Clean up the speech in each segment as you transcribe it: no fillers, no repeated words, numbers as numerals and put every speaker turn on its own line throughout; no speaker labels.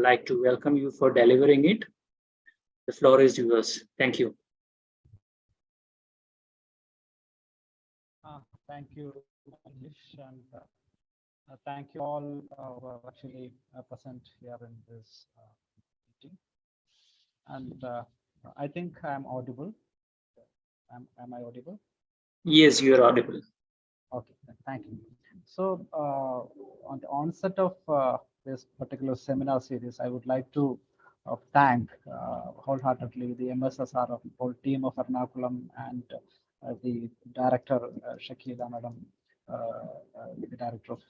like to welcome you for delivering it. The floor is yours. Thank you.
Thank you, Anish, and thank you all who are actually present here in this meeting. And I think I'm audible. Am I audible?
Yes, you are audible.
Okay, thank you. So on the onset of this particular seminar series, I would like to thank wholeheartedly the MSSR whole team of Ernakulam and the director Shakila Madam, the director of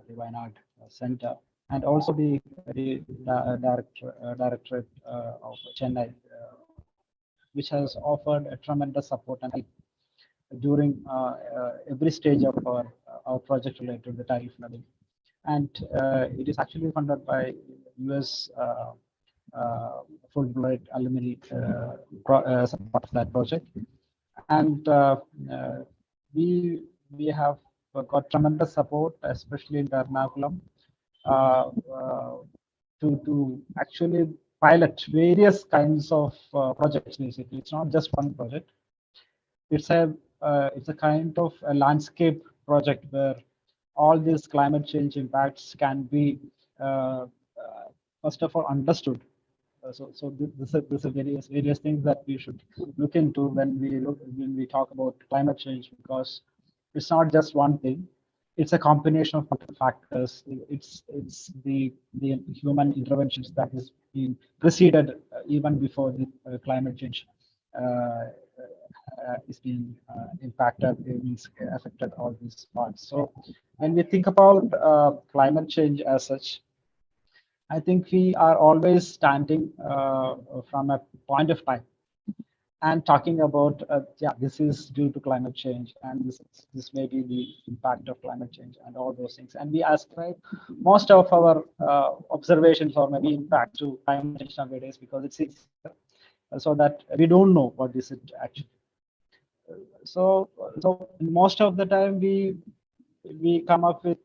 the Wayanad Center, and also the directorate of Chennai, which has offered a tremendous support and during every stage of our project related to the tidal flooding. And it is actually funded by US Fulbright alumni support of that project. And we have got tremendous support, especially in Ernakulam, to actually pilot various kinds of projects. Basically, it's not just one project. It's a kind of a landscape project where all these climate change impacts can be first of all understood. So this is various things that we should look into when we talk about climate change, because it's not just one thing. It's a combination of factors. It's the human interventions that is being preceded even before the climate change is being impacted. It means affected all these parts. So when we think about climate change as such, I think we are always standing from a point of time and talking about, yeah, this is due to climate change, and this may be the impact of climate change and all those things. And we ascribe most of our observations or maybe impact to climate change nowadays because it's so that we don't know what is it actually. So most of the time we come up with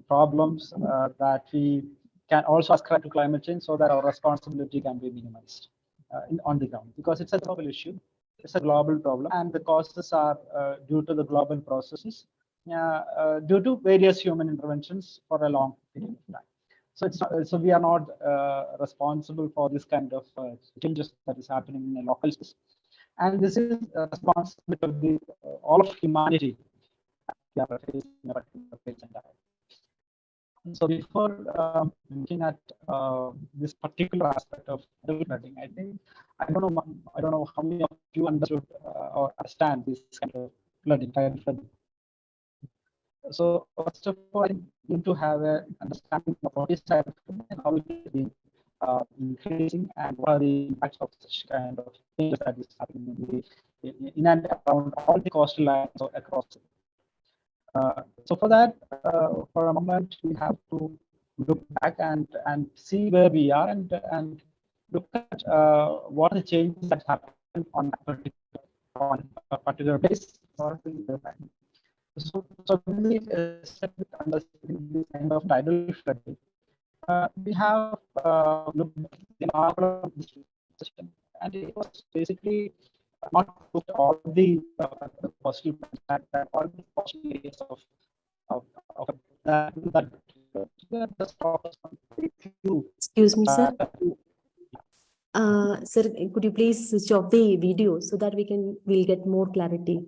problems that we can also ascribe to climate change so that our responsibility can be minimized on the ground, because it's a global issue, it's a global problem, and the causes are due to the global processes, due to various human interventions for a long period of time. So it's not, so we are not responsible for this kind of changes that is happening in a local space, and this is a responsibility of the all of humanity. We are facing a particular phase and time. So before looking at this particular aspect of flooding, I think I don't know how many of you understood or understand this kind of flooding, tidal flooding. So first of all, I need to have an understanding of what is tidal flooding and how it is being increasing, and what are the impacts of such kind of changes that is happening in and around all the coastal lines across. So for that, for a moment, we have to look back and see where we are and look at what are the changes that happen on a particular place or so when we start with understanding this kind of tidal flooding, we have looked at the system, and it was basically not looked at all the possible that all the possible areas of that just focus on few.
Excuse me, sir. Sir, could you please switch off the video so that we'll get more clarity?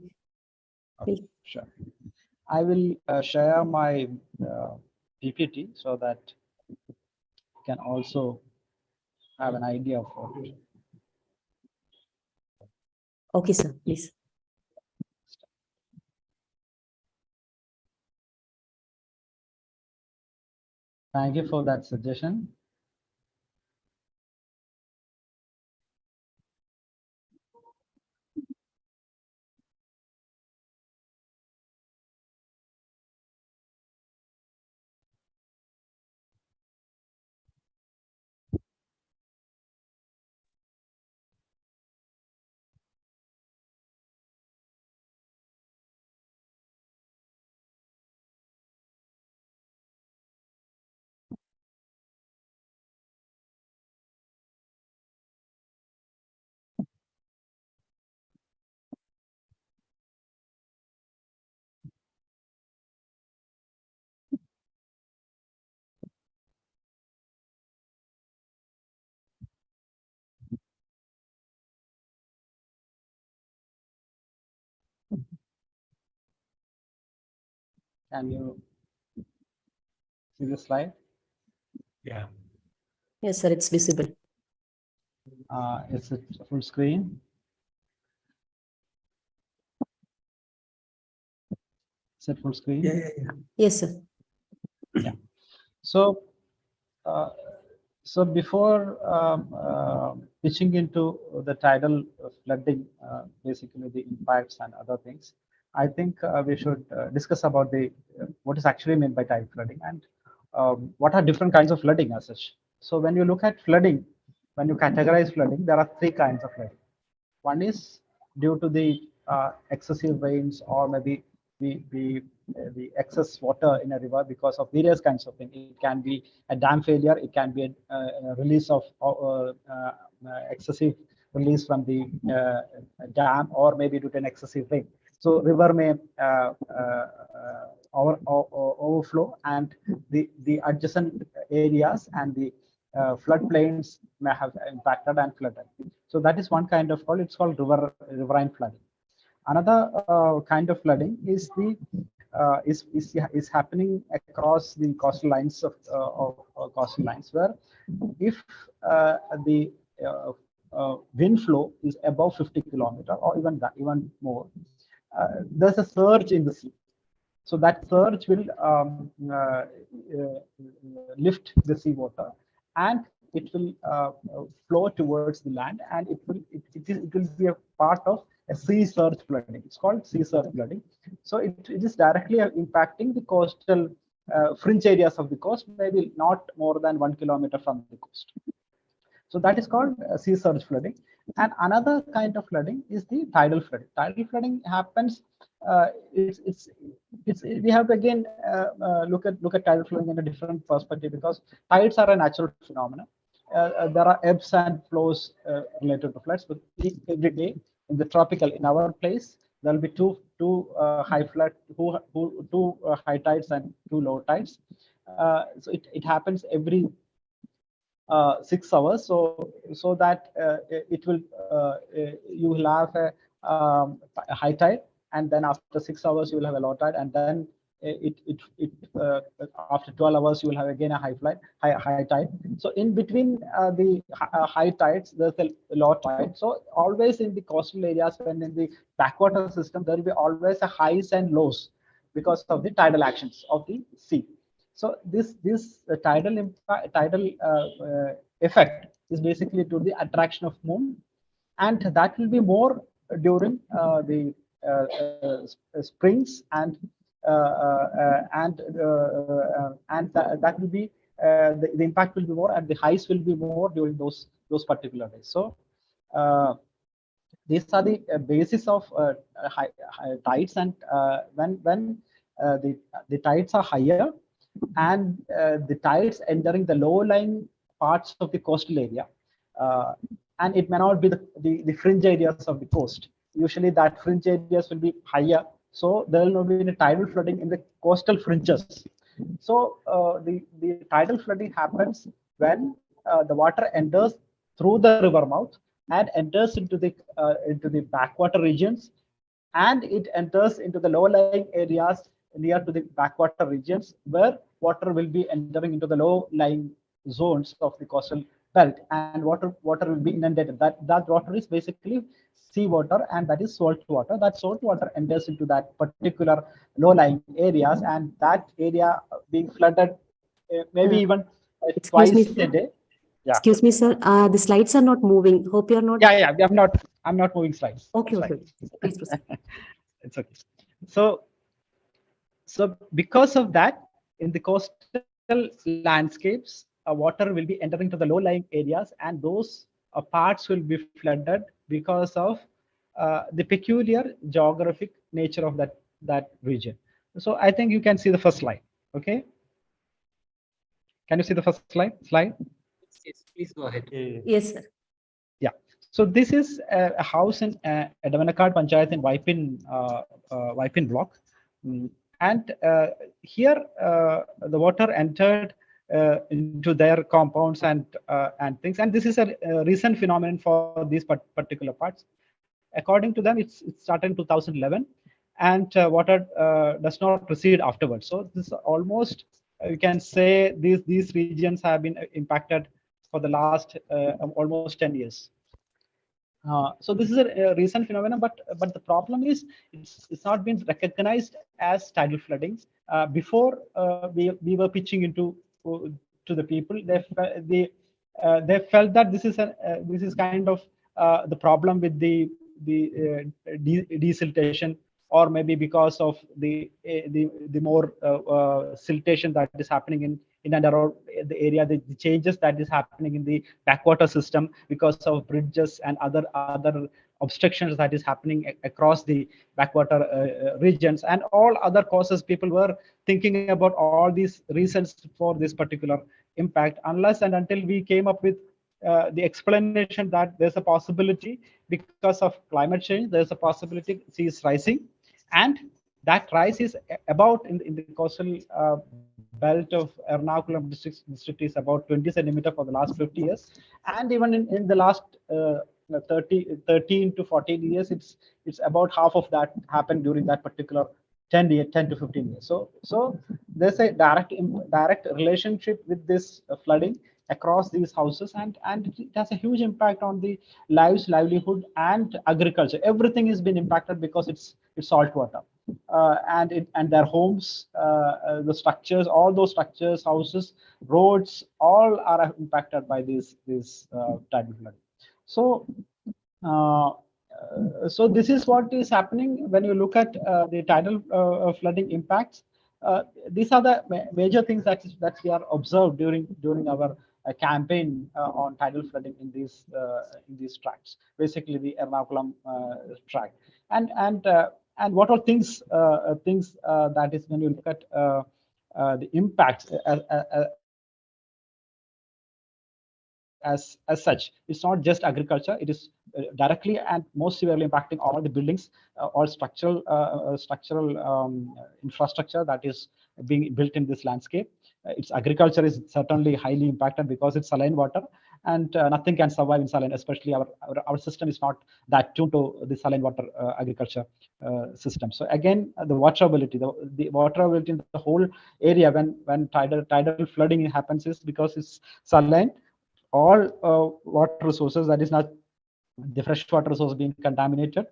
Okay, sure. I will share my PPT so that you can also have an idea of what.
Okay, sir, please.
Thank you for that suggestion. Can you see the slide?
Yeah.
Yes, sir, it's visible.
Is it full screen? Is it full screen?
Yeah.
Yes, sir.
So, so before pitching into the tidal flooding, basically the impacts and other things, I think we should discuss about the what is actually meant by tidal flooding and what are different kinds of flooding as such. So when you look at flooding, when you categorize flooding, there are three kinds of flooding. One is due to the excessive rains or maybe the excess water in a river because of various kinds of things. It can be a dam failure. It can be a release of excessive release from the dam, or maybe due to an excessive rain. So river may overflow, and the adjacent areas and the floodplains may have impacted and flooded. So that is one kind of flood. It's called riverine flooding. Another kind of flooding is the is happening across the coastal lines of coastal lines, where if the wind flow is above 50 kilometer or even more, there's a surge in the sea. So that surge will lift the seawater, and it will flow towards the land, and it will be a part of a sea surge flooding. It's called sea surge flooding. So it is directly impacting the coastal fringe areas of the coast, maybe not more than 1 kilometer from the coast. So that is called sea surge flooding. And another kind of flooding is the tidal flooding. Tidal flooding happens. We have to again look at tidal flooding in a different perspective, because tides are a natural phenomenon. There are ebbs and flows related to floods, but every day in the tropical, in our place, there will be two high flood, two high tides and two low tides. So it happens every 6 hours, so that it will you will have a high tide, and then after 6 hours you will have a low tide, and then after 12 hours you will have again a high tide. So in between the high tides, there's a low tide. So always in the coastal areas, when in the backwater system, there will be always a highs and lows because of the tidal actions of the sea. So this tidal effect is basically to the attraction of moon, and that will be more during the springs, and that will be the impact will be more, and the highs will be more during those particular days. So these are the basis of high tides, and when the tides are higher, and the tides entering the low-lying parts of the coastal area, and it may not be the fringe areas of the coast. Usually that fringe areas will be higher, so there will not be any tidal flooding in the coastal fringes. So the tidal flooding happens when the water enters through the river mouth and enters into the backwater regions, and it enters into the low-lying areas near to the backwater regions, where water will be entering into the low-lying zones of the coastal belt, and water will be inundated. That water is basically seawater, and that is salt water. That salt water enters into that particular low-lying areas, and that area being flooded maybe even twice a day. Yeah.
Excuse me, sir. The slides are not moving. Hope you're not.
Yeah. I'm not moving slides.
Okay. Please proceed.
It's okay. So because of that, in the coastal landscapes, water will be entering to the low-lying areas, and those parts will be flooded because of the peculiar geographic nature of that region. So I think you can see the first slide. Okay. Can you see the first slide?
Yes, please go ahead.
Yes, sir.
Yeah. So this is a house in Edavanakad Panchayat in Vaipin block. And here the water entered into their compounds and things. And this is a recent phenomenon for these particular parts. According to them, it started in 2011. and water does not recede afterwards. So this almost, you can say, these regions have been impacted for the last almost 10 years. So this is a recent phenomenon, but the problem is it's not been recognized as tidal flooding. Before we were pitching into to the people, they felt that this is kind of the problem with the desiltation, or maybe because of the more siltation that is happening in and around the area, the changes that is happening in the backwater system because of bridges and other obstructions that is happening across the backwater regions, and all other causes. People were thinking about all these reasons for this particular impact, unless and until we came up with the explanation that there's a possibility because of climate change, there's a possibility sea is rising, and that rise is about in the coastal belt of Ernakulam district is about 20 centimeter for the last 50 years, and even in the last 13 to 14 years, it's about half of that happened during that particular 10 to 15 years. So there's a direct relationship with this flooding across these houses, and it has a huge impact on the livelihood and agriculture. Everything has been impacted because it's salt water, and their homes, the structures, all those structures, houses, roads, all are impacted by this tidal flooding. So so this is what is happening when you look at the tidal flooding impacts. These are the major things that we are observed during our campaign on tidal flooding in these tracts, basically the Ernakulam tract. And what are things that is when you look at the impacts as such. It's not just agriculture, it is directly and most severely impacting all the buildings, all structural infrastructure that is being built in this landscape. Its agriculture is certainly highly impacted because it's saline water, and nothing can survive in saline, especially our system is not that tuned to the saline water agriculture system. So again, the water ability, the water ability in the whole area when tidal flooding happens is because it's saline. All water resources, that is not the freshwater resource, being contaminated,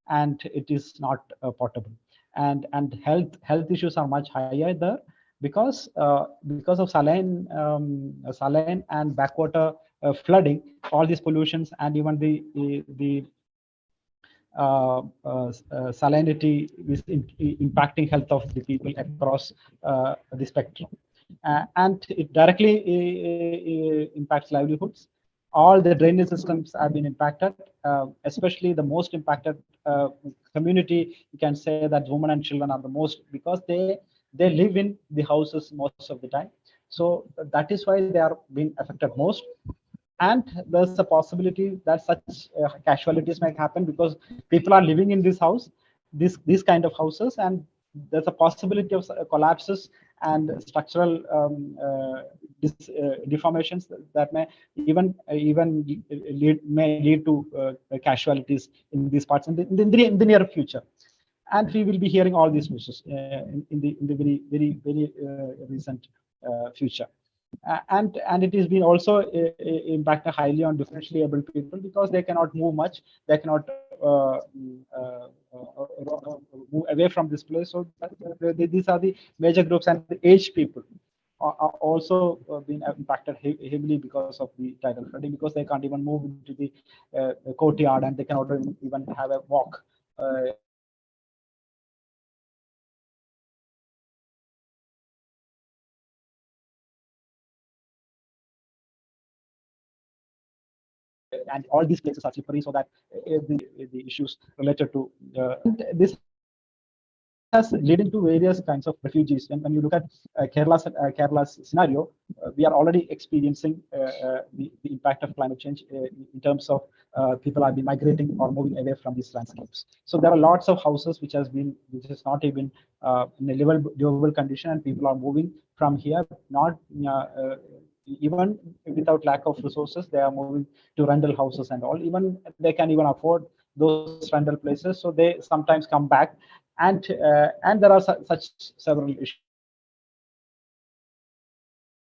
and it is not potable. And health issues are much higher there because of saline and backwater flooding. All these pollutions and even the salinity is impacting health of the people across the spectrum. And it directly impacts livelihoods. All the drainage systems have been impacted, especially the most impacted community. You can say that women and children are the most, because they live in the houses most of the time. So that is why they are being affected most. And there's a possibility that such casualties might happen because people are living in this house, these kind of houses, and there's a possibility of collapses and structural deformations that may even lead to casualties in these parts in the near future. And we will be hearing all these news in the very recent future. And it has been also impacted highly on differentially able people because they cannot move much, they cannot move away from this place. So these are the major groups, and the aged people are also being impacted heavily because of the tidal flooding, because they can't even move into the courtyard, and they cannot even have a walk. And all these places are slippery, so that the issues related to this has leading to various kinds of refugees. And when you look at Kerala's scenario, we are already experiencing the impact of climate change in terms of people have been migrating or moving away from these landscapes. So there are lots of houses which is not even in a livable condition, and people are moving from here, not even without lack of resources. They are moving to rental houses and all. Even they can even afford those rental places, so they sometimes come back and there are such several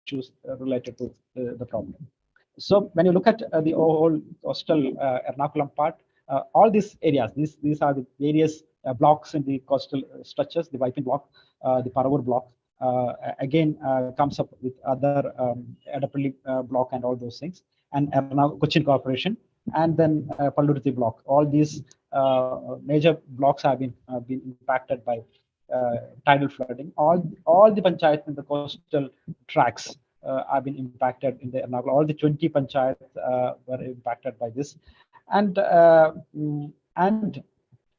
issues related to the problem. So when you look at the whole coastal Ernakulam part, all these areas, these are the various blocks in the coastal structures, the Vipin block, the Paravur block, again comes up with other Edapalli block and all those things, and Cochin Corporation, and then Palluruthi block. All these major blocks have been impacted by tidal flooding. All the panchayats in the coastal tracts have been impacted in the Ernakulam. All the 20 panchayats were impacted by this, and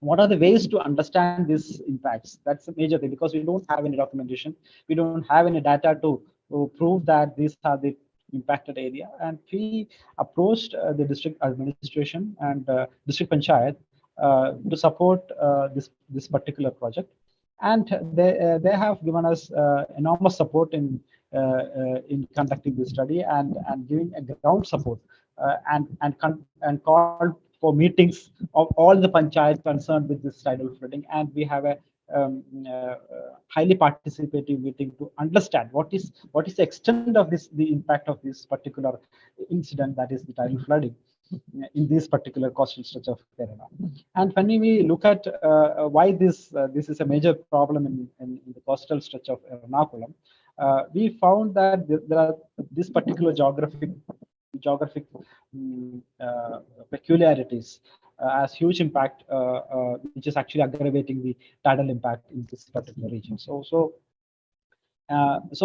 what are the ways to understand these impacts? That's a major thing, because we don't have any documentation, we don't have any data to prove that these are the impacted area. And we approached the district administration and district panchayat to support this particular project, and they have given us enormous support in conducting this study and giving a ground support, and called for meetings of all the panchayats concerned with this tidal flooding. And we have a highly participative meeting to understand what is the extent of the impact of this particular incident, that is the tidal flooding in this particular coastal stretch of Kerala. And when we look at why this is a major problem in the coastal stretch of Ernakulam, we found that there are this particular geographic peculiarities has huge impact, which is actually aggravating the tidal impact in this particular region. So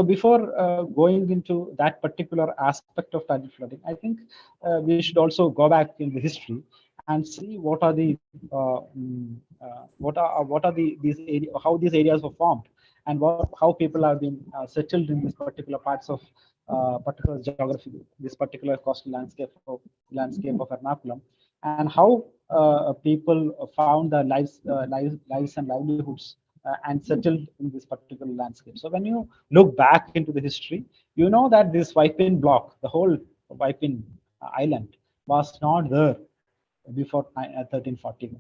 before going into that particular aspect of tidal flooding, I think we should also go back in the history and see what are the these areas, how these areas were formed, and how people have been settled in these particular parts of particular geography, this particular coastal landscape of Ernakulam, and how people found their lives and livelihoods and settled in this particular landscape. So when you look back into the history, you know that this Vipin block, the whole Vipin island, was not there before 1341.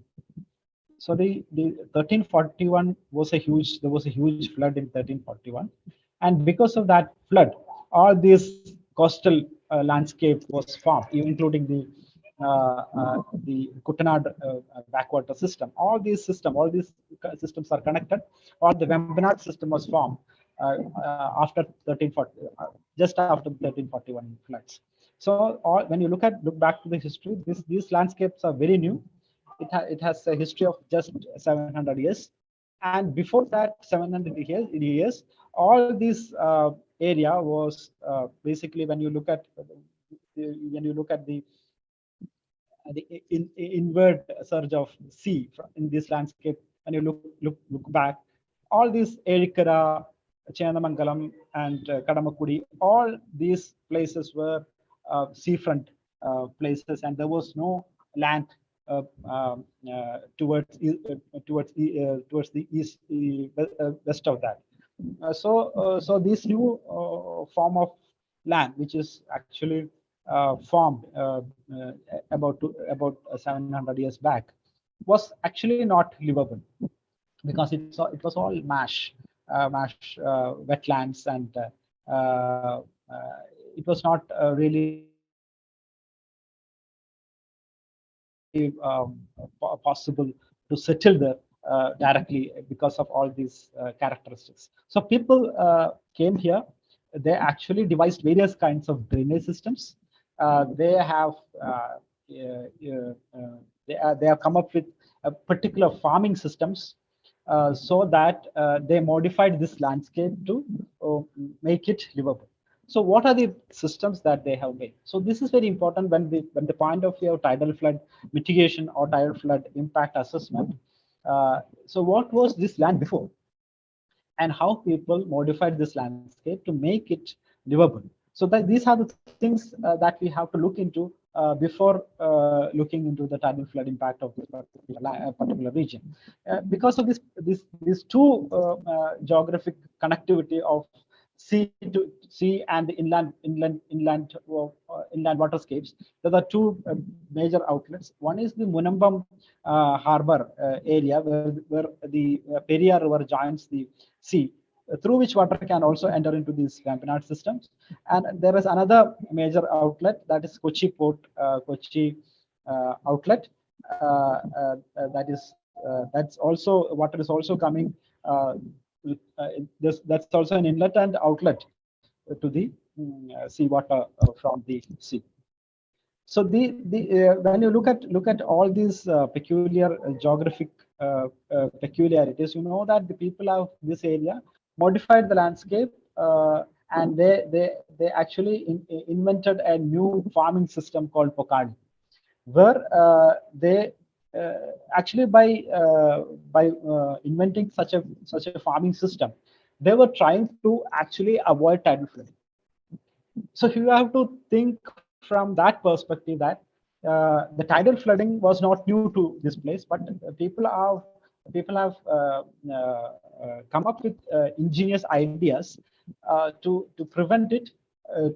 So the 1341 was there was a huge flood in 1341, and because of that flood, all this coastal landscape was formed, including the Kuttanad backwater system. All these systems are connected. Or the Vembanad system was formed after 1340, just after 1341 floods. So when you look back to the history, these landscapes are very new. It has a history of just 700 years, and before that 700 years, all this area was basically, when you look at the inward surge of sea in this landscape, and you look back, all these Erikara, Chenamangalam, and Kadamakudi, all these places were seafront places, and there was no land towards the east, west of that. So this new form of land, which is actually formed about 700 years back, was actually not livable, because it was all marsh, wetlands, and it was not really possible to settle there directly because of all these characteristics. So people came here. They actually devised various kinds of drainage systems. They have come up with particular farming systems, so that they modified this landscape to make it livable. So what are the systems that they have made? So this is very important when the point of view of tidal flood mitigation or tidal flood impact assessment. So what was this land before, and how people modified this landscape to make it livable? So these are the things that we have to look into before looking into the tidal flood impact of this particular region. Because of these two geographic connectivity of sea and the inland inland waterscapes. There are two major outlets. One is the Munambam harbor area where the Periyar River joins the sea, through which water can also enter into these Vambanad systems. And there is another major outlet, that is Kochi Port, Kochi outlet. That's also, water is also coming. That's also an inlet and outlet to the seawater from the sea. So when you look at all these peculiar geographic peculiarities, you know that the people of this area modified the landscape, and they actually invented a new farming system called Pokadi, where they actually by inventing such a farming system, they were trying to actually avoid tidal flooding. So you have to think from that perspective that the tidal flooding was not new to this place, but people have come up with ingenious ideas to prevent it,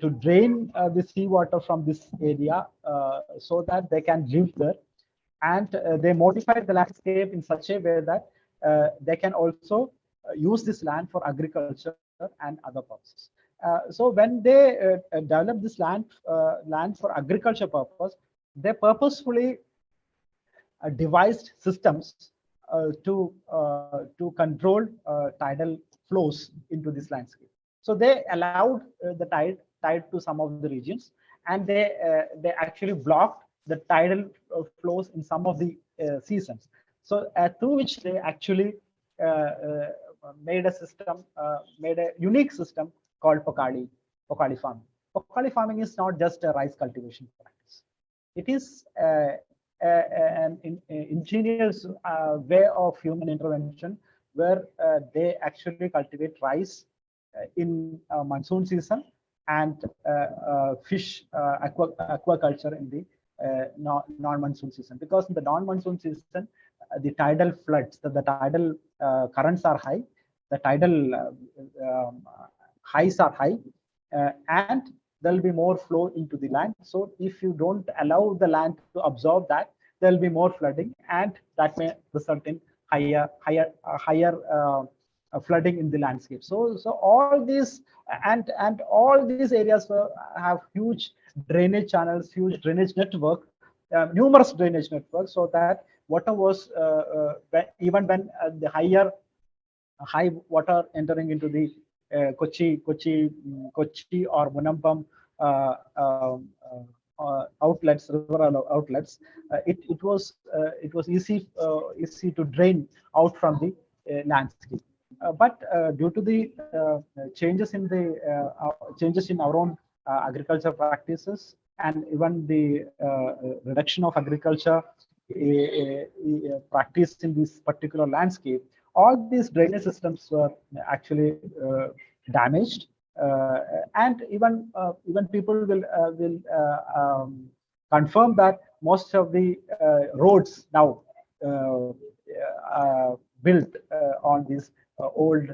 to drain the seawater from this area, so that they can live there. And they modified the landscape in such a way that they can also use this land for agriculture and other purposes. So when they develop this land for agriculture purpose, they purposefully devised systems to control tidal flows into this landscape. So they allowed the tide to some of the regions, and they actually blocked the tidal flows in some of the seasons. So through which they actually made a unique system called Pokadi farming. Pokadi farming is not just a rice cultivation practice. It is an ingenious way of human intervention, where they actually cultivate rice in monsoon season, and fish aquaculture in the non-monsoon season. Because in the non-monsoon season, the tidal floods, the tidal currents are high, the tidal highs are high, and there will be more flow into the land. So if you don't allow the land to absorb that, there will be more flooding, and that may result in higher flooding in the landscape. So all these and all these areas have huge drainage channels, huge drainage network, numerous drainage networks, so that water was even when the high water entering into the Kochi or Munambam outlets, river outlets, it was easy to drain out from the landscape. But due to the changes in our own agriculture practices, and even the reduction of agriculture practiced in this particular landscape, all these drainage systems were actually damaged, and even people will confirm that most of the roads now built on these old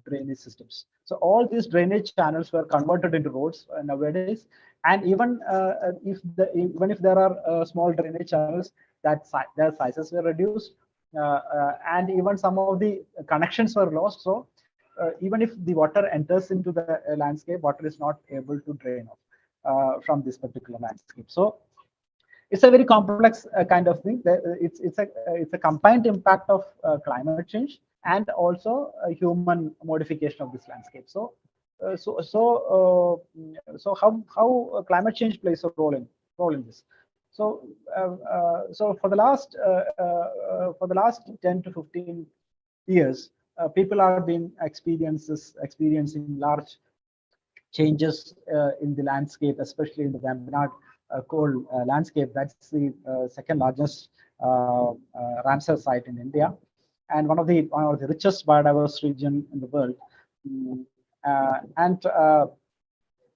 drainage systems. So all these drainage channels were converted into roads nowadays, and even if there are small drainage channels, their sizes were reduced, and even some of the connections were lost. So even if the water enters into the landscape, water is not able to drain off from this particular landscape. So it's a very complex kind of thing. It's a combined impact of climate change and also a human modification of this landscape. So how climate change plays a role in this. So for the last 10 to 15 years, people are been experiencing large changes in the landscape, especially in the Vambanad coal landscape. That's the second largest Ramsar site in India, and one of the richest biodiverse region in the world. And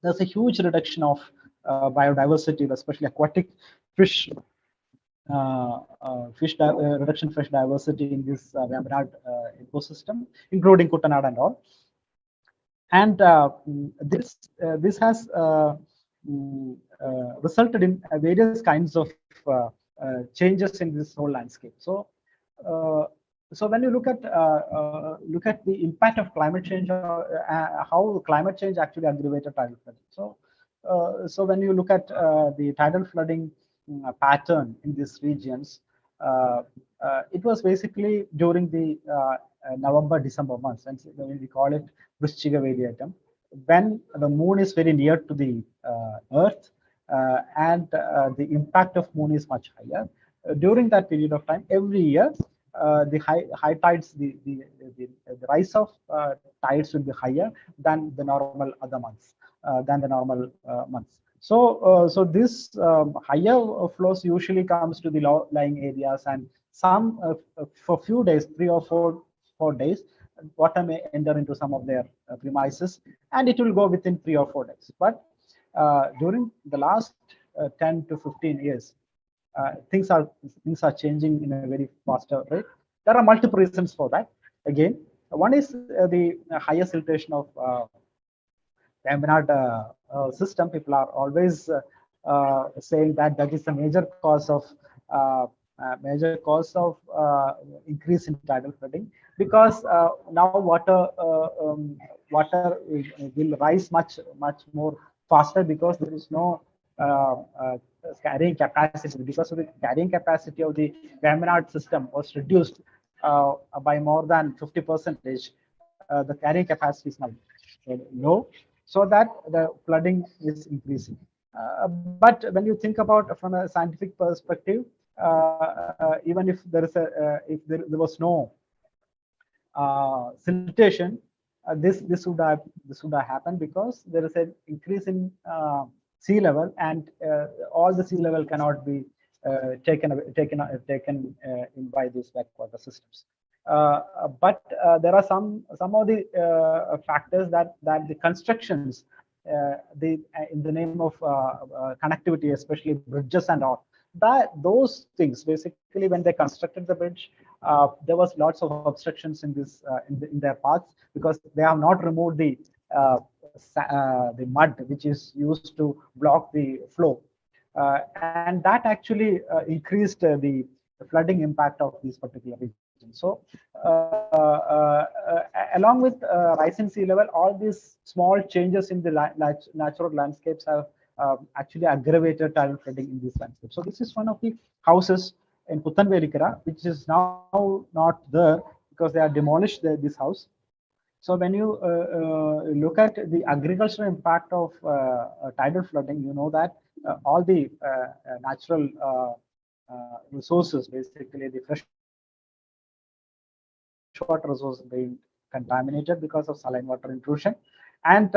there's a huge reduction of biodiversity, especially aquatic fish. Reduction fish diversity in this Vambanad ecosystem, including Kuttanad and all. And this has resulted in various kinds of changes in this whole landscape. So, so when you look at the impact of climate change, how climate change actually aggravated tidal flooding. So when you look at the tidal flooding pattern in these regions, it was basically during the November-December months, and we call it Vrishchiga Vediyatam, when the moon is very near to the earth, and the impact of moon is much higher. During that period of time, every year, the high tides, the rise of tides will be higher than the normal other months, months. So this higher flows usually comes to the low-lying areas, and some for few days, 3 or 4 days, water may enter into some of their premises, and it will go within 3 or 4 days. But during the last 10 to 15 years, things are changing in a very faster rate. There are multiple reasons for that. Again, one is the higher siltation of Vembanad system. People are always saying that that is the major cause of increase in tidal flooding, because now water will rise much more faster, because there is no carrying capacity. Because of the carrying capacity of the Vembanad system was reduced by more than 50%. The carrying capacity is now low, so that the flooding is increasing. But when you think about from a scientific perspective, even if there is if there was no siltation, this would have happened, because there is an increase in sea level, and all the sea level cannot be taken in by these backwater systems. But there are some of the factors that the constructions, in the name of connectivity, especially bridges and all, that those things, basically when they constructed the bridge, there was lots of obstructions in this in their paths, because they have not removed the mud which is used to block the flow, and that actually increased the flooding impact of these particular regions. So along with rising sea level, all these small changes in the natural landscapes have actually aggravated tidal flooding in these landscapes. So this is one of the houses in Puthanvelikara, which is now not there, because they have demolished this house. So when you look at the agricultural impact of tidal flooding, you know that all the natural resources, basically the fresh water resources, being contaminated because of saline water intrusion. And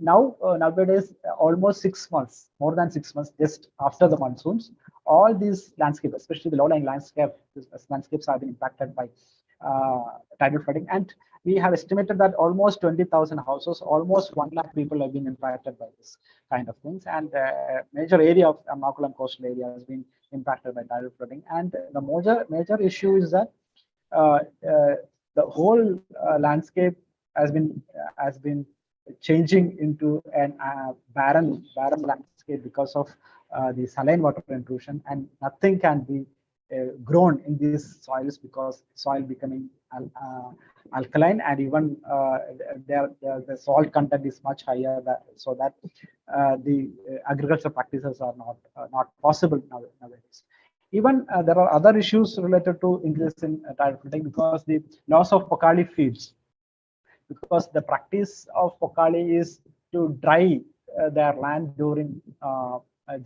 nowadays, almost 6 months, more than 6 months, just after the monsoons, all these landscapes, especially the low-lying landscapes, have been impacted by tidal flooding. And we have estimated that almost 20,000 houses, almost 1 lakh people have been impacted by this kind of things. And major area of Ernakulam coastal area has been impacted by tidal flooding. And the major issue is that the whole landscape has been changing into an barren landscape because of the saline water intrusion, and nothing can be grown in these soils, because soil becoming alkaline, and even the salt content is much higher, so that the agricultural practices are not possible nowadays. Even there are other issues related to increase in tidal flooding, because the loss of Pokali fields, because the practice of Pokali is to dry their land during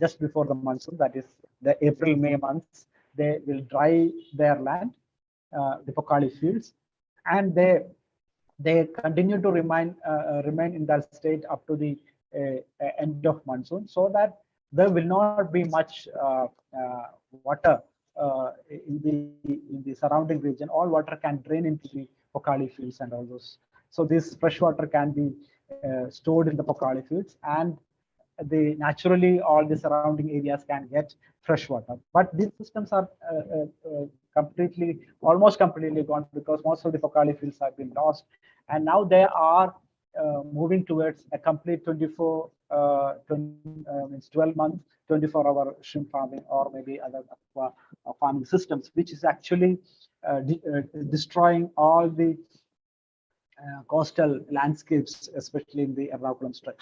just before the monsoon, that is the April-May months. They will dry their land, the Pokali fields, and they continue to remain in that state up to the end of monsoon, so that there will not be much water in the surrounding region. All water can drain into the Pokali fields and all those. So this fresh water can be stored in the Pokali fields, and naturally all the surrounding areas can get fresh water. But these systems are almost completely gone, because most of the Pokali fields have been lost, and now they are moving towards a complete 24 means 12-month, 24-hour shrimp farming, or maybe other farming systems, which is actually destroying all the coastal landscapes, especially in the Ernakulam stretch.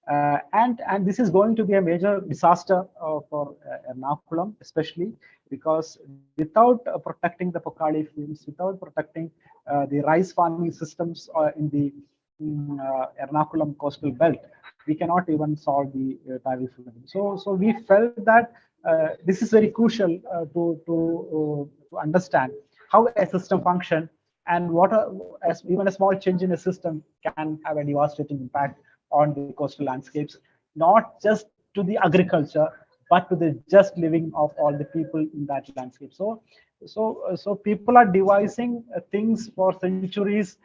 And this is going to be a major disaster for Ernakulam, especially because without protecting the Pokali fields, without protecting the rice farming systems in the Ernakulam coastal belt, we cannot even solve the tidal flooding. So we felt that this is very crucial to understand how a system functions and what even a small change in a system can have a devastating impact on the coastal landscapes, not just to the agriculture, but to the just living of all the people in that landscape. So people are devising things for centuries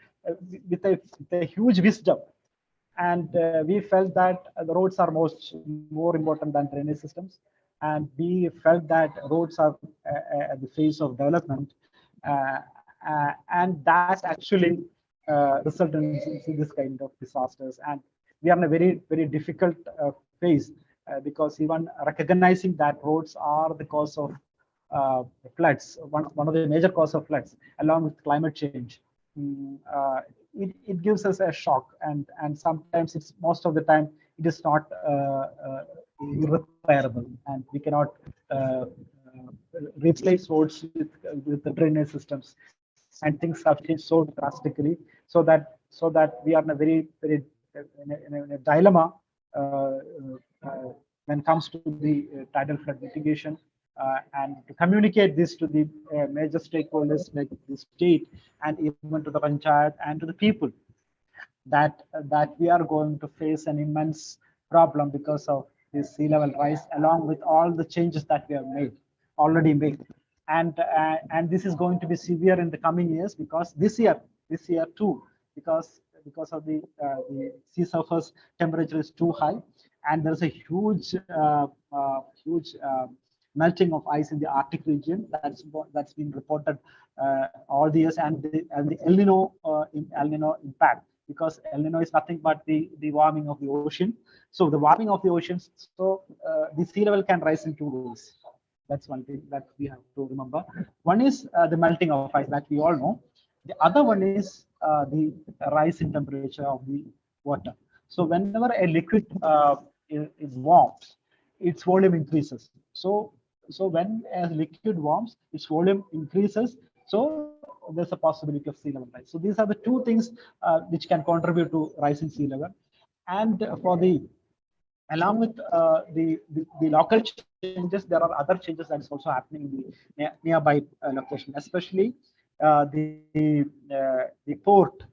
with a huge wisdom. And we felt that the roads are more important than drainage systems. And we felt that roads are at the phase of development. And that actually resulted in this kind of disasters. And we are in a very, very difficult phase because even recognizing that roads are the cause of floods, one of the major cause of floods, along with climate change, it gives us a shock. And sometimes it's most of the time it is not irreparable, and we cannot replace roads with the drainage systems. And things have changed so drastically, so that we are in a very, very in a dilemma when it comes to the tidal flood mitigation, and to communicate this to the major stakeholders like the state and even to the panchayat and to the people, that we are going to face an immense problem because of this sea level rise, along with all the changes that we have already made. And this is going to be severe in the coming years, because this year too, because of the sea surface temperature is too high, and there's a huge melting of ice in the Arctic region that's been reported all the years, and the El Nino impact, because El Nino is nothing but the warming of the ocean. So the warming of the oceans, so the sea level can rise in 2 ways. That's one thing that we have to remember. One is the melting of ice, that we all know. The other one is the rise in temperature of the water. So whenever a liquid is warms, its volume increases. So when a liquid warms, its volume increases. So there's a possibility of sea level rise. So these are the two things which can contribute to rising sea level. And along with the local changes, there are other changes that is also happening in the nearby location, especially the port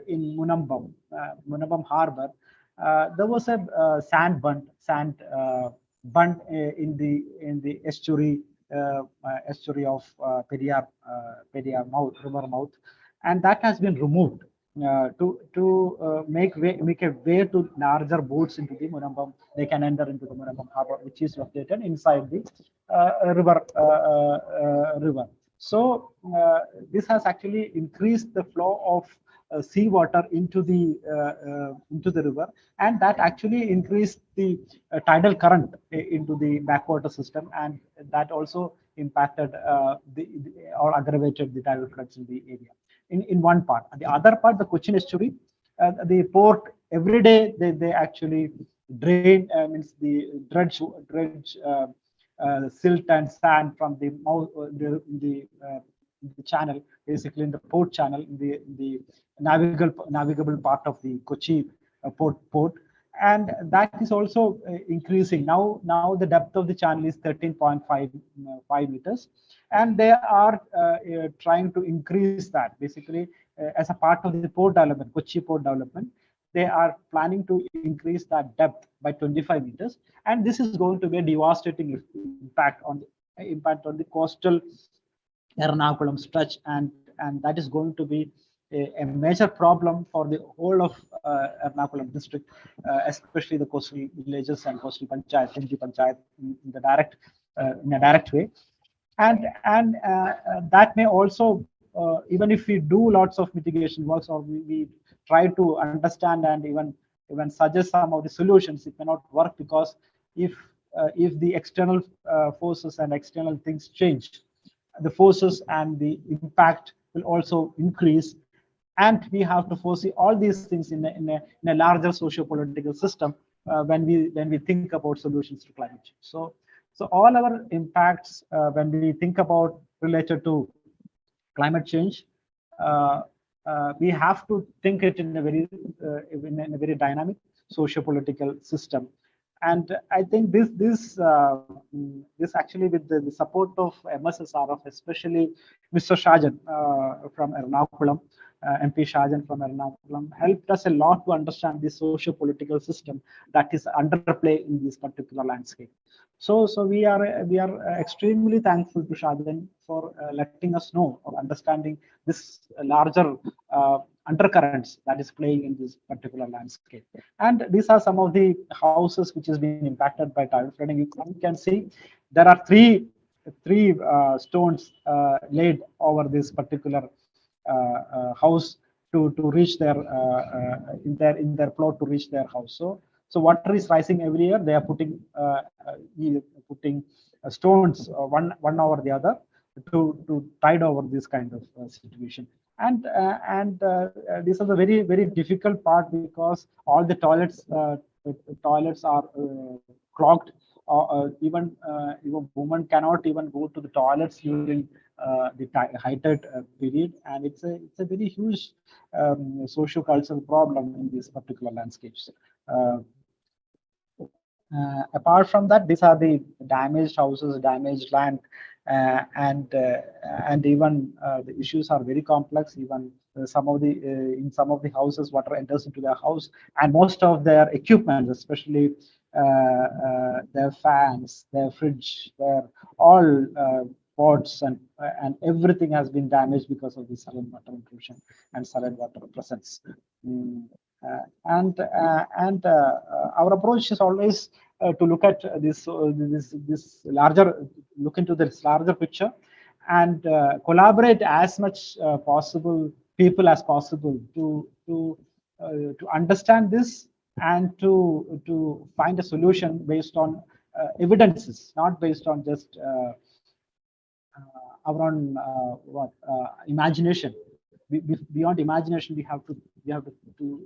in Munambam Harbor. There was a sand bunt in the estuary of Periyar river mouth, and that has been removed to make a way to larger boats into the Munambam. They can enter into the Munambam Harbor, which is located inside the river. So this has actually increased the flow of seawater into the river, and that actually increased the tidal current into the backwater system, and that also impacted or aggravated the tidal floods in the area. In one part. The other part, the Cochin estuary, the port, every day they actually drain, means the dredge silt and sand from the channel, basically in the port channel, in the navigable part of the Kochi port. And that is also increasing. Now the depth of the channel is 13.5 meters, and they are trying to increase that. Basically, as a part of the port development, Kochi port development, they are planning to increase that depth by 25 meters, and this is going to be a devastating impact on the coastal Ernakulam stretch, and that is going to be a major problem for the whole of Ernakulam district, especially the coastal villages and coastal panchayat, NG panchayat, in a direct way. And that may also, even if we do lots of mitigation works, or we try to understand and even even suggest some of the solutions, it may not work, because if the external forces and external things change, the forces and the impact will also increase, and we have to foresee all these things in a larger socio-political system when we think about solutions to climate change. So all our impacts when we think about related to climate change, we have to think it in a very dynamic socio-political system. And I think this actually, with the support of MSSRF, especially Mr. Shajan from Ernakulam, MP Shajan from Ernakulam, helped us a lot to understand the socio-political system that is underplay in this particular landscape. So we are extremely thankful to Shajan for letting us know or understanding this larger undercurrents that is playing in this particular landscape. And these are some of the houses which has been impacted by tidal flooding. You can see there are three stones laid over this particular house to reach their in their plot to reach their house. So water is rising every year. They are putting stones one over the other to tide over this kind of situation. And this is a very difficult part, because all the toilets are clogged. Even women cannot even go to the toilets during the high tide period, and it's a very huge socio-cultural problem in these particular landscapes. Apart from that, these are the damaged houses, damaged land, and even the issues are very complex. Even some of the in some of the houses, water enters into their house, and most of their equipment, especially their fans, their fridge, their all pots and everything has been damaged because of the saline water intrusion and saline water presence. Our approach is always to look at this larger picture, and collaborate as much possible people as possible to understand this, and to find a solution based on evidences, not based on just our own imagination. Beyond imagination, we have to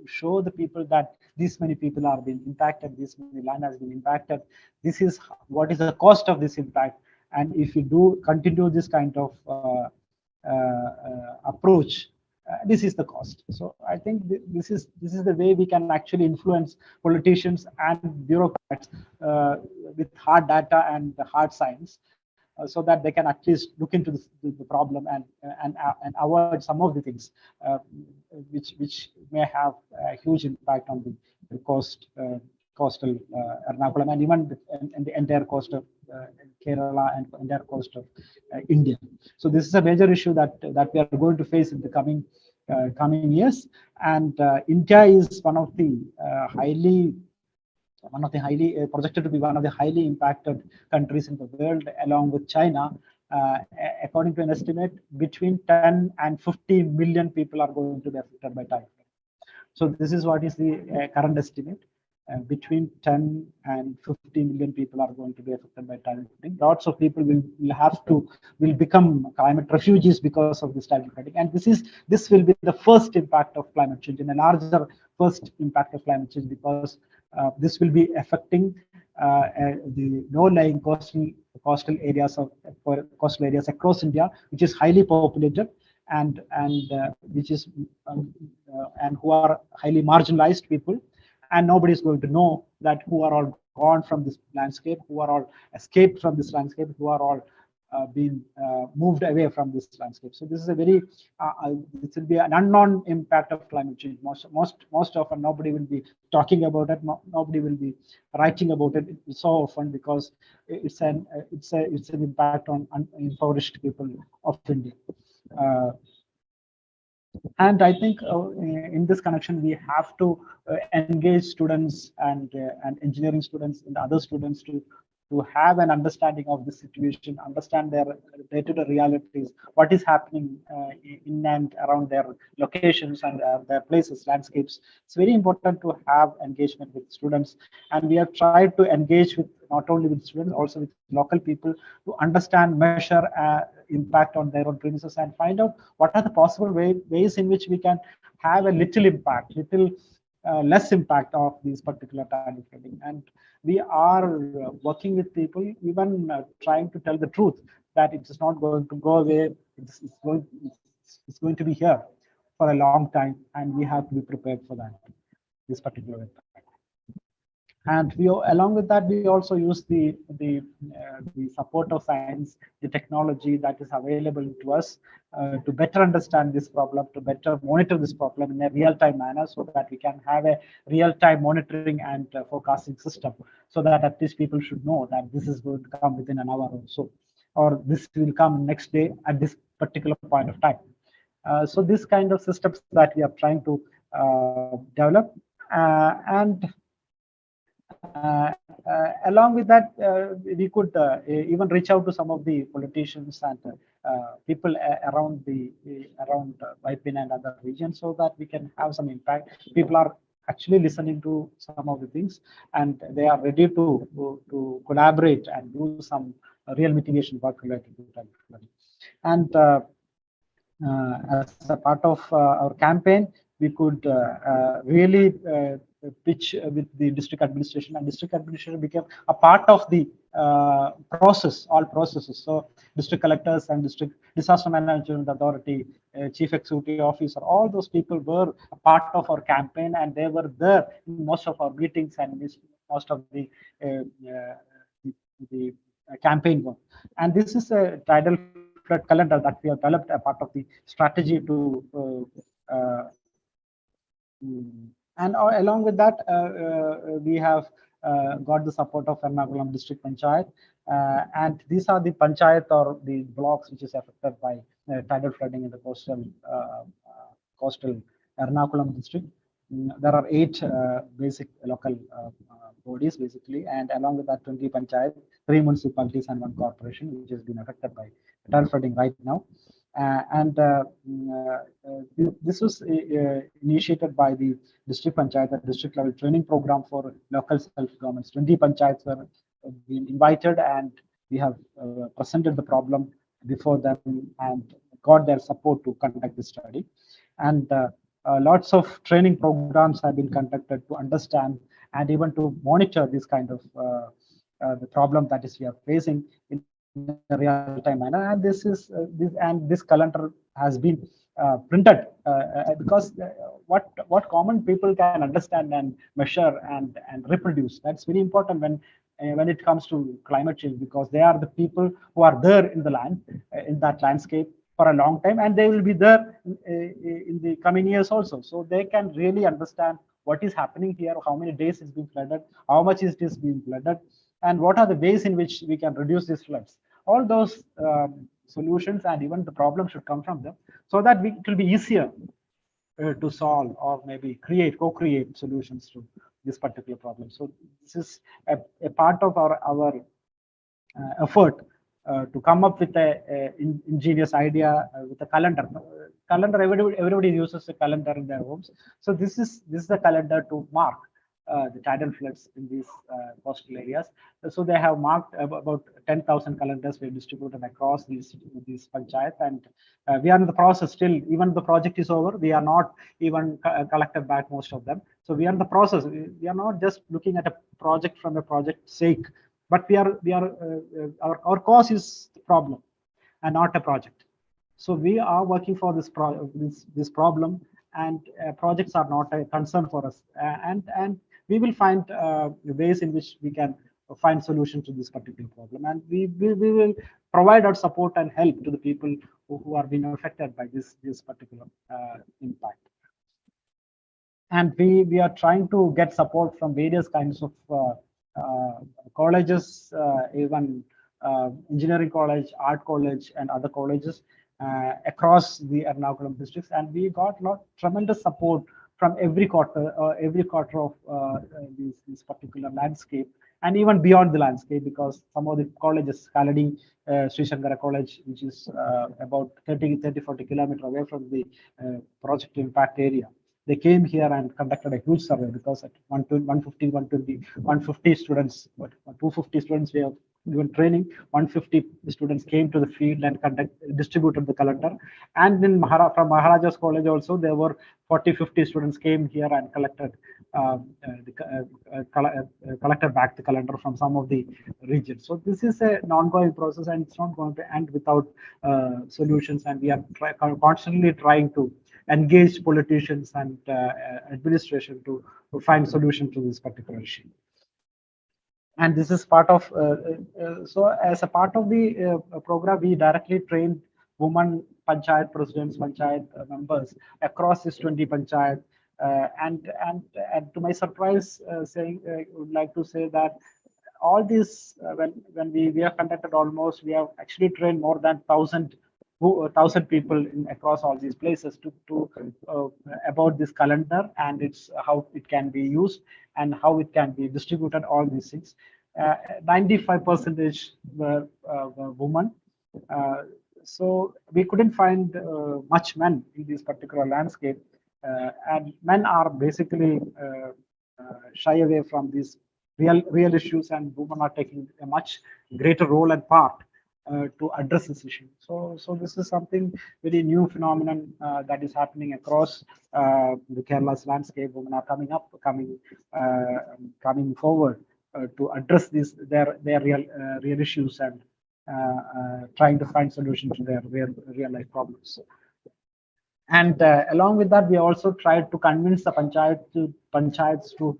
show the people that this many people are being impacted, this many land has been impacted, this is what is the cost of this impact, and if you do continue this kind of approach, this is the cost. So I think this is the way we can actually influence politicians and bureaucrats with hard data and hard science, so that they can at least look into the problem and avoid some of the things which may have a huge impact on the coastal Ernakulam, and even the entire coast of Kerala and entire coast of India. So this is a major issue that we are going to face in the coming years. And India is one of the highly projected to be one of the highly impacted countries in the world, along with China. According to an estimate, between 10 and 50 million people are going to be affected by tidal flooding. So this is what is the current estimate. Between 10 and 50 million people are going to be affected by tidal flooding. Lots of people will become climate refugees because of this tidal flooding. And this will be the first impact of climate change, in a larger first impact of climate change, because this will be affecting the low-lying coastal areas across India, which is highly populated and which is and who are highly marginalized people, and nobody is going to know that who are all gone from this landscape, who are all escaped from this landscape, who are all been moved away from this landscape. So this is a very this will be an unknown impact of climate change. Most often nobody will be talking about it. Nobody will be writing about it so often, because it's an impact on impoverished people of India. And I think in this connection, we have to engage students and engineering students and other students to to have an understanding of the situation, understand their day-to-day realities, what is happening in and around their locations and their places, landscapes. It's very important to have engagement with students, and we have tried to engage with not only with students, also with local people to understand, measure impact on their own premises, and find out what are the possible ways in which we can have a little impact, little less impact of these particular tidal flooding. And we are working with people, even trying to tell the truth that it is not going to go away. It's going to be here for a long time, and we have to be prepared for that, this particular impact. And we, along with that, we also use the support of science, the technology that is available to us to better understand this problem, to better monitor this problem in a real-time manner, so that we can have a real-time monitoring and forecasting system, so that at least people should know that this is going to come within an hour or so, or this will come next day at this particular point of time. So this kind of systems that we are trying to develop, and along with that, we could even reach out to some of the politicians and people around Vipin and other regions, so that we can have some impact. People are actually listening to some of the things, and they are ready to collaborate and do some real mitigation work related to tidal flooding. And as a part of our campaign, we could really pitch with the district administration, and district administration became a part of the process, all processes. So district collectors and district disaster management authority, chief executive officer, all those people were a part of our campaign, and they were there in most of our meetings and most of the campaign work. And this is a tidal flood calendar that we have developed, a part of the strategy to and along with that, we have got the support of Ernakulam District Panchayat, and these are the panchayat or the blocks which is affected by tidal flooding in the coastal Ernakulam district. There are 8 basic local bodies basically, and along with that 20 panchayat, 3 municipalities and 1 corporation which has been affected by tidal flooding right now. This was initiated by the district panchayat, the district level training program for local self-governments. 20 panchayats were being invited, and we have presented the problem before them and got their support to conduct the study. And lots of training programs have been conducted to understand and even to monitor this kind of the problem that is we are facing in a real-time manner. And this calendar has been printed because what common people can understand and measure and reproduce. That's very important when it comes to climate change, because they are the people who are there in the land, in that landscape for a long time, and they will be there in the coming years also. So they can really understand what is happening here, how many days it's been flooded, how much is this being flooded, and what are the ways in which we can reduce these floods. All those solutions and even the problem should come from them, so that it will be easier to solve or maybe co-create solutions to this particular problem. So this is a part of our effort to come up with a ingenious idea with a calendar. Everybody uses a calendar in their homes. So this is the calendar to mark the tidal floods in these coastal areas. So they have marked about 10,000 calendars were distributed across these panchayats, and we are in the process still. Even the project is over, we are not even collected back most of them. So we are in the process. We are not just looking at a project from a project's sake, but our cause is the problem and not a project. So we are working for this problem, and projects are not a concern for us. And we will find ways in which we can find solutions to this particular problem, and we will provide our support and help to the people who are being affected by this particular impact. And we are trying to get support from various kinds of colleges, even engineering college, art college, and other colleges across the Ernakulam districts, and we got tremendous support from every quarter of this particular landscape, and even beyond the landscape, because some of the colleges, Kaladi, Sri Shankara College, which is about 40 kilometers away from the project impact area, they came here and conducted a huge survey, because at 150 students, 250 students we have given training, 150 students came to the field and distributed the calendar. And in from Maharaja's College also, there were 40-50 students came here and collected back the calendar from some of the regions. So this is an ongoing process, and it's not going to end without solutions. And we are constantly trying to engage politicians and administration to find solution to this particular issue. And this is part of, so as a part of the program, we directly trained women panchayat presidents, panchayat members across this 20 panchayat. And to my surprise, would like to say that all this, when we have conducted almost, we have actually trained more than 1,000 people across all these places to about this calendar and its how it can be used and how it can be distributed. All these things. 95% were women. So we couldn't find much men in this particular landscape, and men are basically shy away from these real issues, and women are taking a much greater role and part to address this issue. So this is something very new phenomenon that is happening across the Kerala's landscape. Women are coming forward to address their real issues and trying to find solutions to their real life problems. And along with that, we also tried to convince the panchayats to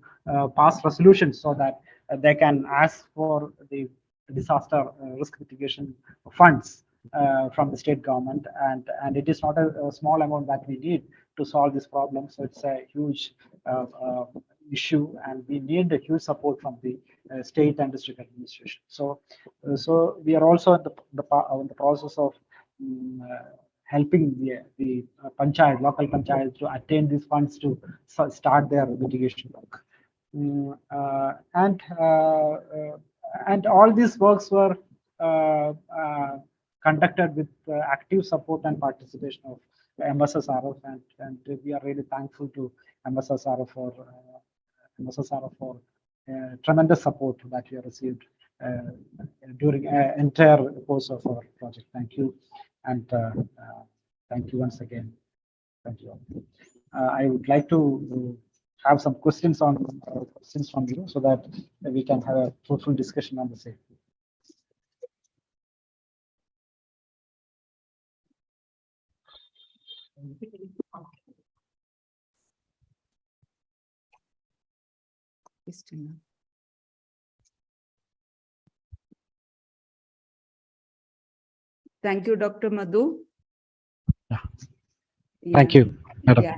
pass resolutions so that they can ask for the disaster risk mitigation funds from the state government, and it is not a small amount that we need to solve this problem. So it's a huge issue, and we need a huge support from the state and district administration. So we are also in the process of helping the local panchayat to attain these funds to start their mitigation work. And all these works were conducted with active support and participation of MSSRF, and we are really thankful to MSSRF for tremendous support that we have received during entire course of our project. Thank you, and thank you once again. Thank you all. I would like to have some questions from you, so that we can have a fruitful discussion on the same.
Thank you, Dr. Madhu.
Yeah. Thank you, madam.
Yeah.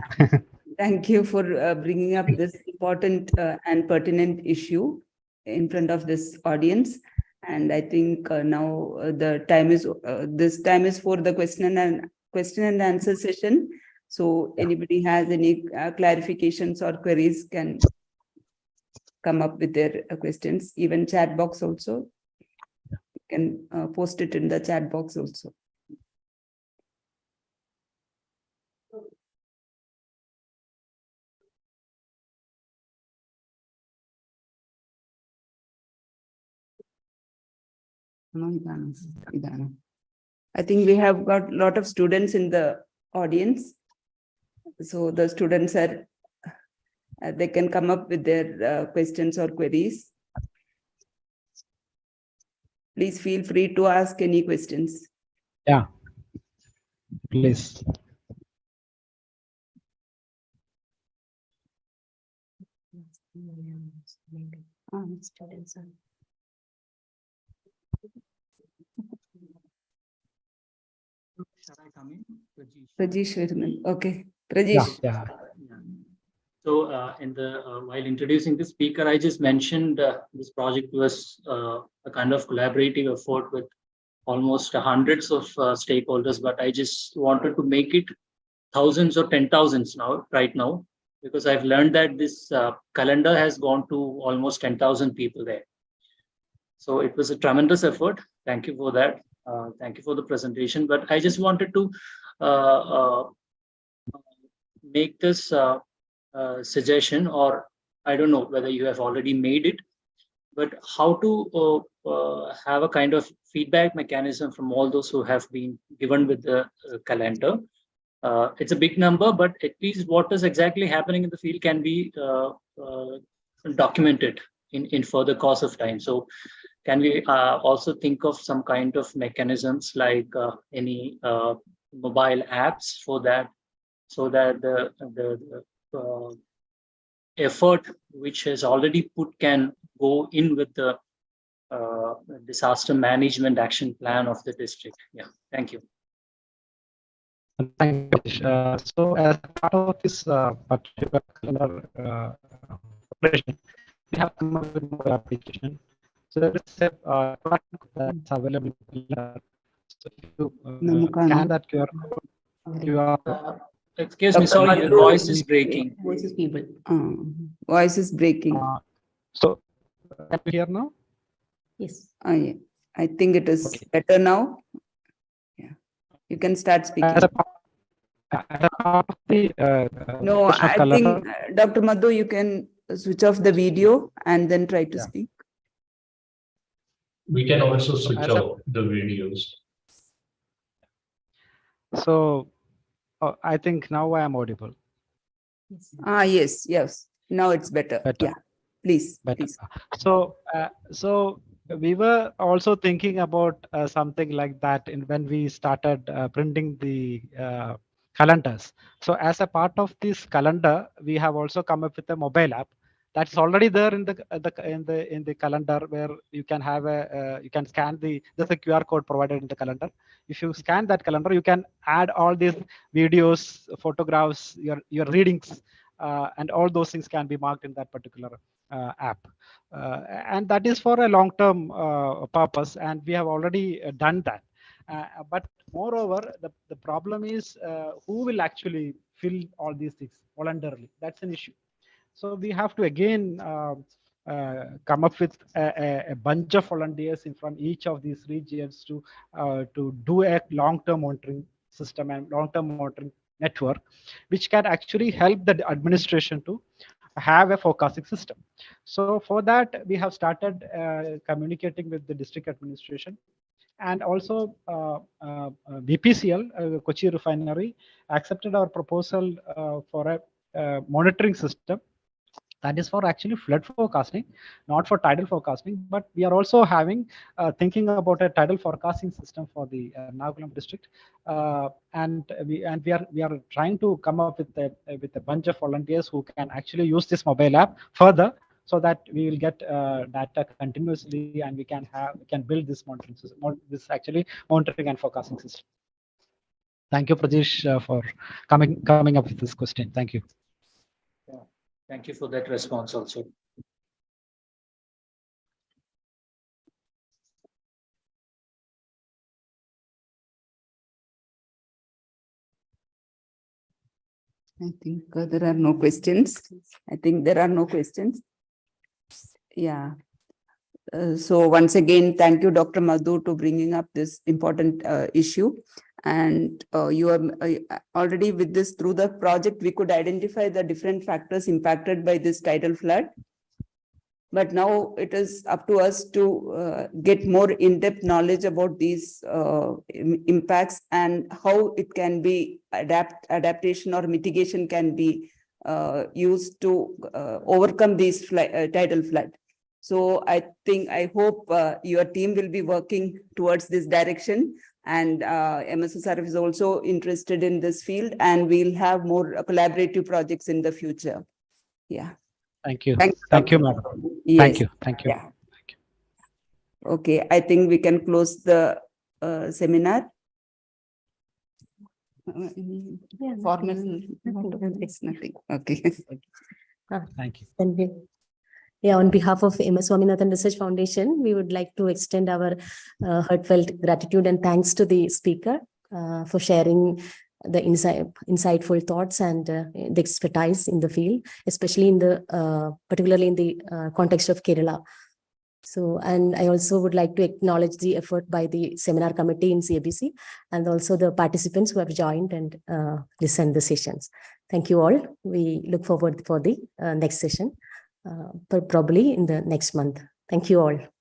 Thank you for bringing up this important and pertinent issue in front of this audience. And I think now the time is this time is for the question and answer session. So anybody has any clarifications or queries can come up with their questions. Even chat box also, you can post it in the chat box also. I think we have got a lot of students in the audience. So the students are, they can come up with their questions or queries. Please feel free to ask any questions.
Yeah, please.
Students are.
Shall I come in?
Prajesh, okay. Prajesh.
Yeah.
So in the while introducing the speaker, I just mentioned this project was a kind of collaborative effort with almost hundreds of stakeholders, but I just wanted to make it thousands or 10,000s right now, because I've learned that this calendar has gone to almost 10,000 people there. So it was a tremendous effort. Thank you for that. Thank you for the presentation. But I just wanted to make this suggestion, or I don't know whether you have already made it, but how to have a kind of feedback mechanism from all those who have been given with the calendar. It's a big number, but at least what is exactly happening in the field can be documented in further course of time. So can we also think of some kind of mechanisms like any mobile apps for that, so that the effort which has already put can go in with the disaster management action plan of the district? Yeah, thank you.
Thank you. So as part of this particular operation, we have come up with more application. So there is a that's available. So if you scan that QR code,
Excuse me,
Dr.
sorry, your
Madhu,
voice is breaking.
Voice is feeble.
Voice is breaking.
so can you hear now?
Yes.
Yeah. I think it is
Okay.
better now. Yeah, you can start speaking.
As a part of the
No,
operation of
I
calendar,
think, Dr. Madhu, you can switch off the video and then try to
Yeah.
speak.
We can also switch
as a-
out the videos.
so I think now I am audible.
Yes.
Yes. Now it's better.
Better.
Yeah, please.
Better.
please.
So we were also thinking about something like that when we started printing the calendars. So as a part of this calendar, we have also come up with a mobile app that's already there in the calendar, where you can have you can scan there's a QR code provided in the calendar. If you scan that calendar, you can add all these videos, photographs, your readings, and all those things can be marked in that particular app. And that is for a long-term purpose, and we have already done that. But moreover, the problem is who will actually fill all these things voluntarily? That's an issue. So we have to again come up with a bunch of volunteers from each of these regions to do a long-term monitoring system and long-term monitoring network, which can actually help the administration to have a forecasting system. So for that, we have started communicating with the district administration, and also BPCL, Kochi Refinery, accepted our proposal for a monitoring system that is for actually flood forecasting, not for tidal forecasting. But we are also having thinking about a tidal forecasting system for the Ernakulam district, and we are trying to come up with a bunch of volunteers who can actually use this mobile app further, so that we will get data continuously, and we can build this monitoring system, this actually monitoring and forecasting system. Thank you, Prajesh, for coming up with this question. Thank you.
Thank you for that response also.
I think there are no questions. I think there are no questions. Yeah. So once again, thank you, Dr. Madhu, to bringing up this important issue. And you are already with this, through the project, we could identify the different factors impacted by this tidal flood. But now it is up to us to get more in-depth knowledge about these impacts and how it can be adaptation or mitigation can be used to overcome these tidal flood. So I hope your team will be working towards this direction, and MSSRF is also interested in this field, and we'll have more collaborative projects in the future. Yeah.
Thank you.
Thank
you, madam.
Yes.
Thank you.
Yeah. Okay, I think we can close the seminar.
Yeah,
Formal,
nothing.
Okay.
Thank you.
Thank you. Yeah, on behalf of MS Swaminathan Research Foundation, we would like to extend our heartfelt gratitude and thanks to the speaker for sharing the insightful thoughts and the expertise in the field, especially in the particularly in the context of Kerala. So, and I also would like to acknowledge the effort by the seminar committee in CABC and also the participants who have joined and listened the sessions. Thank you all. We look forward for the next session, probably in the next month. Thank you all.